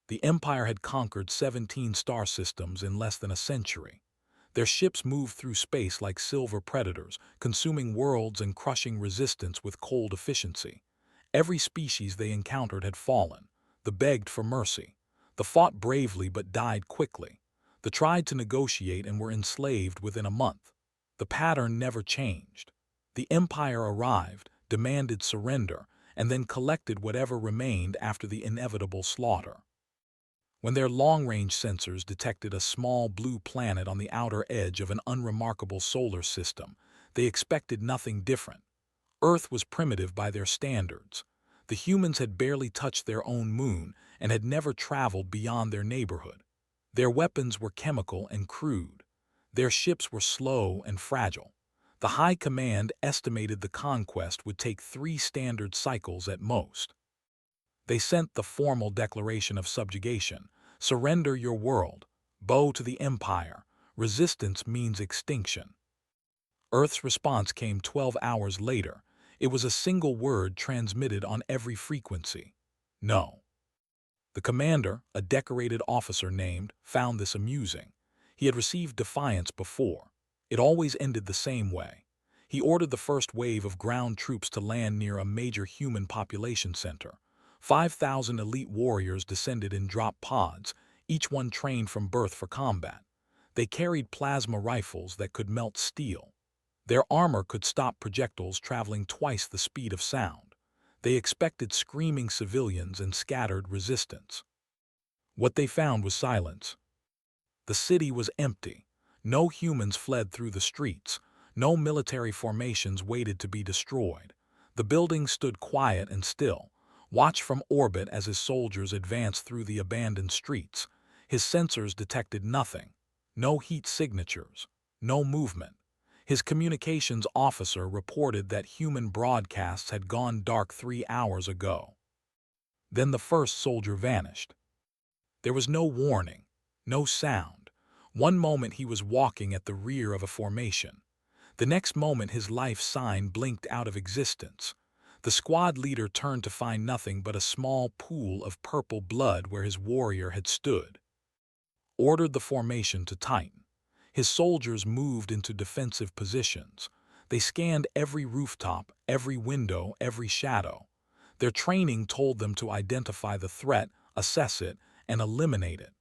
The Empire had conquered 17 star systems in less than a century. Their ships moved through space like silver predators, consuming worlds and crushing resistance with cold efficiency. Every species they encountered had fallen. The begged for mercy. The fought bravely but died quickly. The tried to negotiate and were enslaved within a month. The pattern never changed. The Empire arrived, demanded surrender, and then collected whatever remained after the inevitable slaughter. When their long-range sensors detected a small blue planet on the outer edge of an unremarkable solar system, they expected nothing different. Earth was primitive by their standards. The humans had barely touched their own moon and had never traveled beyond their neighborhood. Their weapons were chemical and crude. Their ships were slow and fragile. The High Command estimated the conquest would take 3 standard cycles at most. They sent the formal declaration of subjugation: surrender your world, bow to the Empire, resistance means extinction. Earth's response came 12 hours later. It was a single word transmitted on every frequency: no. The commander, a decorated officer named, found this amusing. He had received defiance before. It always ended the same way. He ordered the first wave of ground troops to land near a major human population center. 5,000 elite warriors descended in drop pods, each one trained from birth for combat. They carried plasma rifles that could melt steel. Their armor could stop projectiles traveling twice the speed of sound. They expected screaming civilians and scattered resistance. What they found was silence. The city was empty. No humans fled through the streets. No military formations waited to be destroyed. The buildings stood quiet and still. Watched from orbit as his soldiers advanced through the abandoned streets. His sensors detected nothing. No heat signatures. No movement. His communications officer reported that human broadcasts had gone dark 3 hours ago. Then the first soldier vanished. There was no warning, no sound. One moment he was walking at the rear of a formation. The next moment his life sign blinked out of existence. The squad leader turned to find nothing but a small pool of purple blood where his warrior had stood. Ordered the formation to tighten. His soldiers moved into defensive positions. They scanned every rooftop, every window, every shadow. Their training told them to identify the threat, assess it, and eliminate it.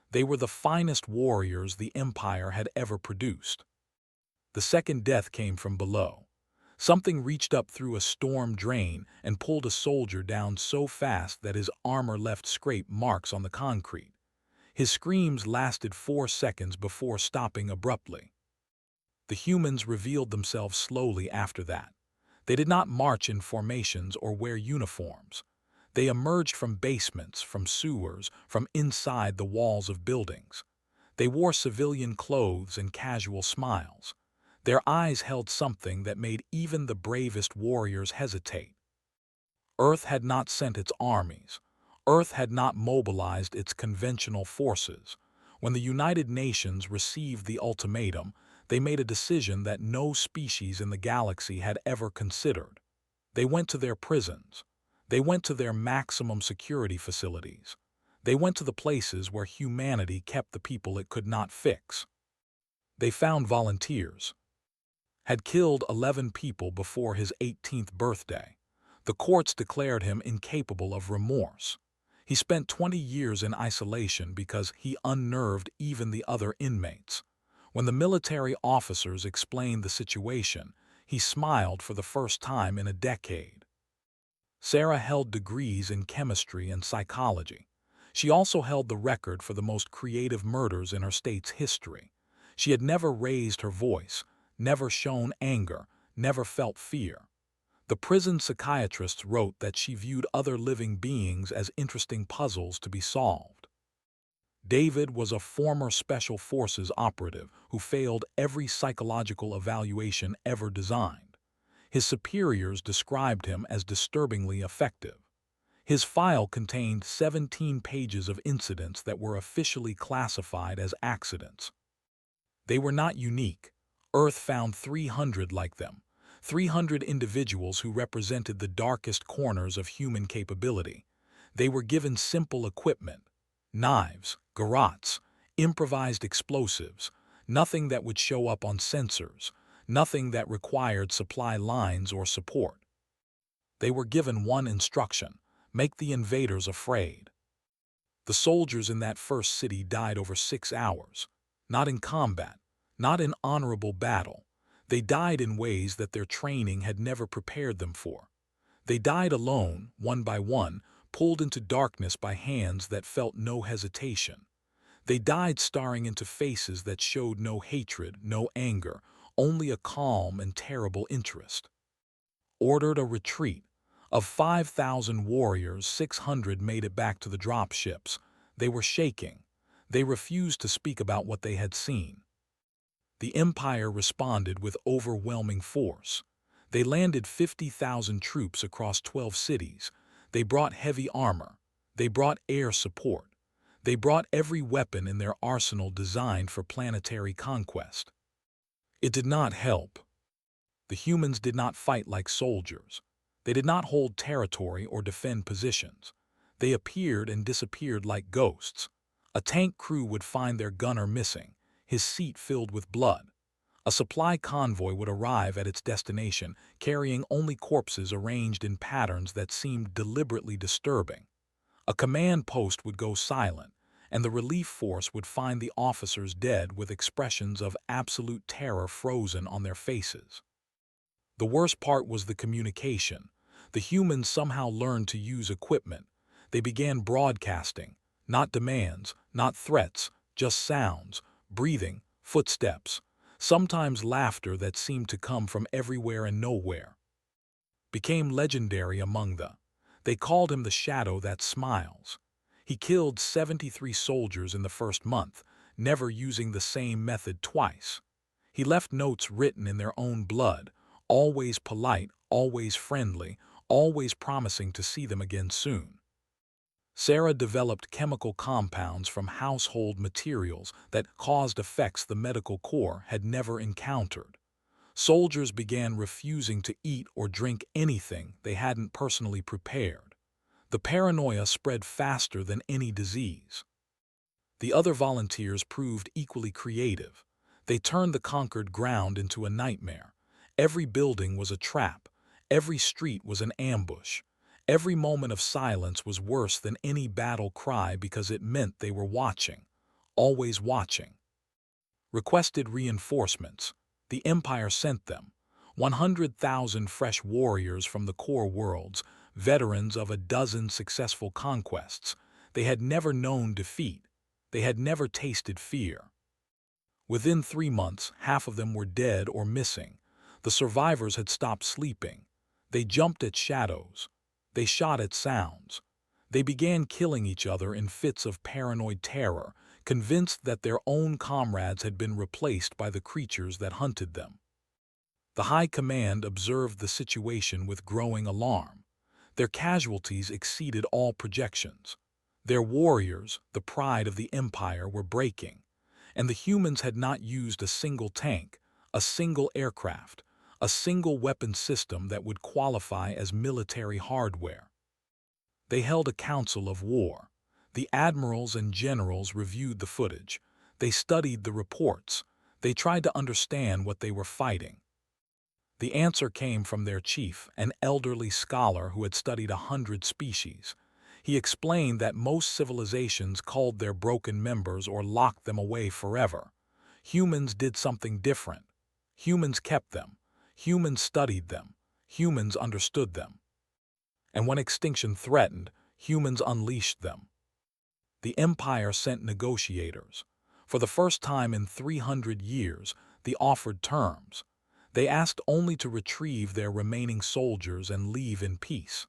They were the finest warriors the Empire had ever produced. The second death came from below. Something reached up through a storm drain and pulled a soldier down so fast that his armor left scrape marks on the concrete. His screams lasted 4 seconds before stopping abruptly. The humans revealed themselves slowly after that. They did not march in formations or wear uniforms. They emerged from basements, from sewers, from inside the walls of buildings. They wore civilian clothes and casual smiles. Their eyes held something that made even the bravest warriors hesitate. Earth had not sent its armies. Earth had not mobilized its conventional forces. When the United Nations received the ultimatum, they made a decision that no species in the galaxy had ever considered. They went to their prisons. They went to their maximum security facilities. They went to the places where humanity kept the people it could not fix. They found volunteers. Had killed 11 people before his 18th birthday. The courts declared him incapable of remorse. He spent 20 years in isolation because he unnerved even the other inmates. When the military officers explained the situation, he smiled for the first time in a decade. Sarah held degrees in chemistry and psychology. She also held the record for the most creative murders in her state's history. She had never raised her voice, never shown anger, never felt fear. The prison psychiatrists wrote that she viewed other living beings as interesting puzzles to be solved. David was a former Special Forces operative who failed every psychological evaluation ever designed. His superiors described him as disturbingly effective. His file contained 17 pages of incidents that were officially classified as accidents. They were not unique. Earth found 300 like them, 300 individuals who represented the darkest corners of human capability. They were given simple equipment, Knives, garrots, improvised explosives, nothing that would show up on sensors, nothing that required supply lines or support. They were given one instruction: make the invaders afraid. The soldiers in that first city died over 6 hours, not in combat, not in honorable battle. They died in ways that their training had never prepared them for. They died alone, one by one, pulled into darkness by hands that felt no hesitation. They died staring into faces that showed no hatred, no anger, only a calm and terrible interest. Ordered a retreat. Of 5,000 warriors, 600 made it back to the drop ships. They were shaking. They refused to speak about what they had seen. The Empire responded with overwhelming force. They landed 50,000 troops across 12 cities. They brought heavy armor. They brought air support. They brought every weapon in their arsenal designed for planetary conquest. It did not help. The humans did not fight like soldiers. They did not hold territory or defend positions. They appeared and disappeared like ghosts. A tank crew would find their gunner missing, his seat filled with blood. A supply convoy would arrive at its destination, carrying only corpses arranged in patterns that seemed deliberately disturbing. A command post would go silent, and the relief force would find the officers dead with expressions of absolute terror frozen on their faces. The worst part was the communication. The humans somehow learned to use equipment. They began broadcasting, not demands, not threats, just sounds, breathing, footsteps, sometimes laughter that seemed to come from everywhere and nowhere. Became legendary among the. They called him the Shadow That Smiles. He killed 73 soldiers in the first month, never using the same method twice. He left notes written in their own blood, always polite, always friendly, always promising to see them again soon. Sarah developed chemical compounds from household materials that caused effects the medical corps had never encountered. Soldiers began refusing to eat or drink anything they hadn't personally prepared. The paranoia spread faster than any disease. The other volunteers proved equally creative. They turned the conquered ground into a nightmare. Every building was a trap. Every street was an ambush. Every moment of silence was worse than any battle cry because it meant they were watching, always watching. Requested reinforcements. The Empire sent them. 100,000 fresh warriors from the core worlds, veterans of a dozen successful conquests. They had never known defeat. They had never tasted fear. Within 3 months, half of them were dead or missing. The survivors had stopped sleeping. They jumped at shadows. They shot at sounds. They began killing each other in fits of paranoid terror, convinced that their own comrades had been replaced by the creatures that hunted them. The High Command observed the situation with growing alarm. Their casualties exceeded all projections. Their warriors, the pride of the Empire, were breaking, and the humans had not used a single tank, a single aircraft, a single weapon system that would qualify as military hardware. They held a council of war. The admirals and generals reviewed the footage. They studied the reports. They tried to understand what they were fighting. The answer came from their chief, an elderly scholar who had studied 100 species. He explained that most civilizations culled their broken members or locked them away forever. Humans did something different. Humans kept them. Humans studied them. Humans understood them. And when extinction threatened, humans unleashed them. The Empire sent negotiators. For the first time in 300 years, they offered terms. They asked only to retrieve their remaining soldiers and leave in peace.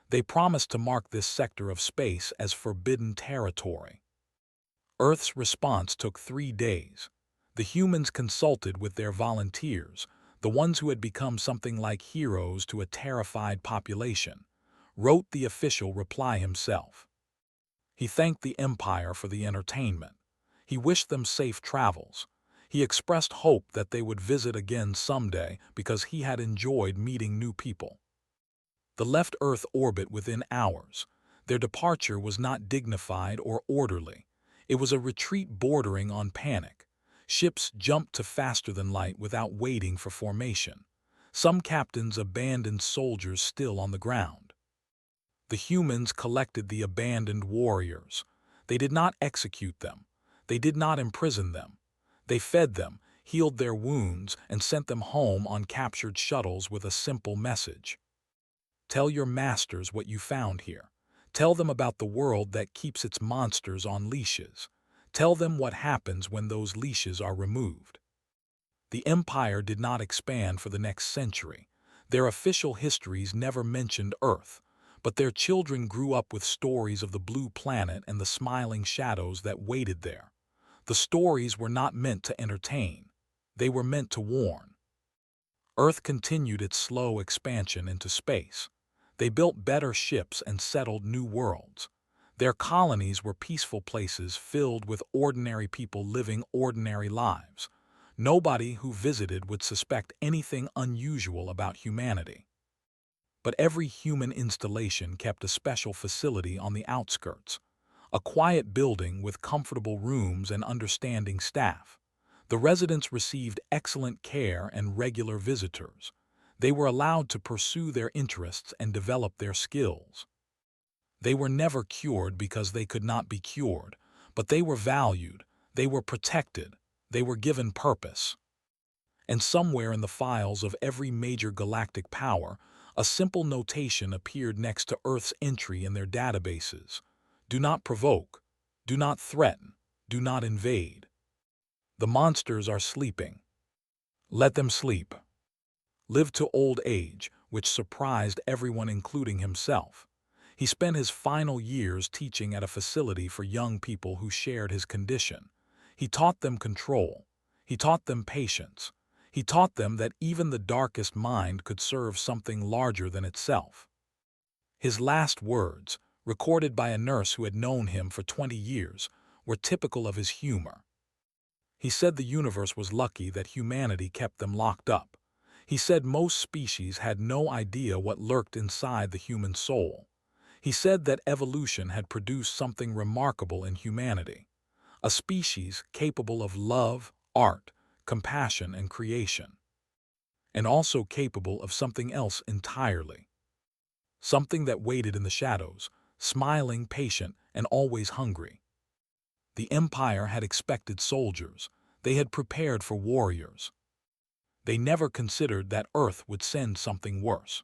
They promised to mark this sector of space as forbidden territory. Earth's response took 3 days. The humans consulted with their volunteers, the ones who had become something like heroes to a terrified population, wrote the official reply himself. He thanked the Empire for the entertainment. He wished them safe travels. He expressed hope that they would visit again someday because he had enjoyed meeting new people. They left Earth orbit within hours. Their departure was not dignified or orderly. It was a retreat bordering on panic. Ships jumped to faster-than-light without waiting for formation. Some captains abandoned soldiers still on the ground. The humans collected the abandoned warriors. They did not execute them. They did not imprison them. They fed them, healed their wounds, and sent them home on captured shuttles with a simple message. Tell your masters what you found here. Tell them about the world that keeps its monsters on leashes. Tell them what happens when those leashes are removed. The Empire did not expand for the next century. Their official histories never mentioned Earth, but their children grew up with stories of the blue planet and the smiling shadows that waited there. The stories were not meant to entertain. They were meant to warn. Earth continued its slow expansion into space. They built better ships and settled new worlds. Their colonies were peaceful places filled with ordinary people living ordinary lives. Nobody who visited would suspect anything unusual about humanity. But every human installation kept a special facility on the outskirts, a quiet building with comfortable rooms and understanding staff. The residents received excellent care and regular visitors. They were allowed to pursue their interests and develop their skills. They were never cured because they could not be cured, but they were valued, they were protected, they were given purpose. And somewhere in the files of every major galactic power, a simple notation appeared next to Earth's entry in their databases. Do not provoke, do not threaten, do not invade. The monsters are sleeping. Let them sleep. Live to old age, which surprised everyone including himself. He spent his final years teaching at a facility for young people who shared his condition. He taught them control. He taught them patience. He taught them that even the darkest mind could serve something larger than itself. His last words, recorded by a nurse who had known him for 20 years, were typical of his humor. He said the universe was lucky that humanity kept them locked up. He said most species had no idea what lurked inside the human soul. He said that evolution had produced something remarkable in humanity, a species capable of love, art, compassion, and creation, and also capable of something else entirely. Something that waited in the shadows, smiling, patient, and always hungry. The Empire had expected soldiers. They had prepared for warriors. They never considered that Earth would send something worse.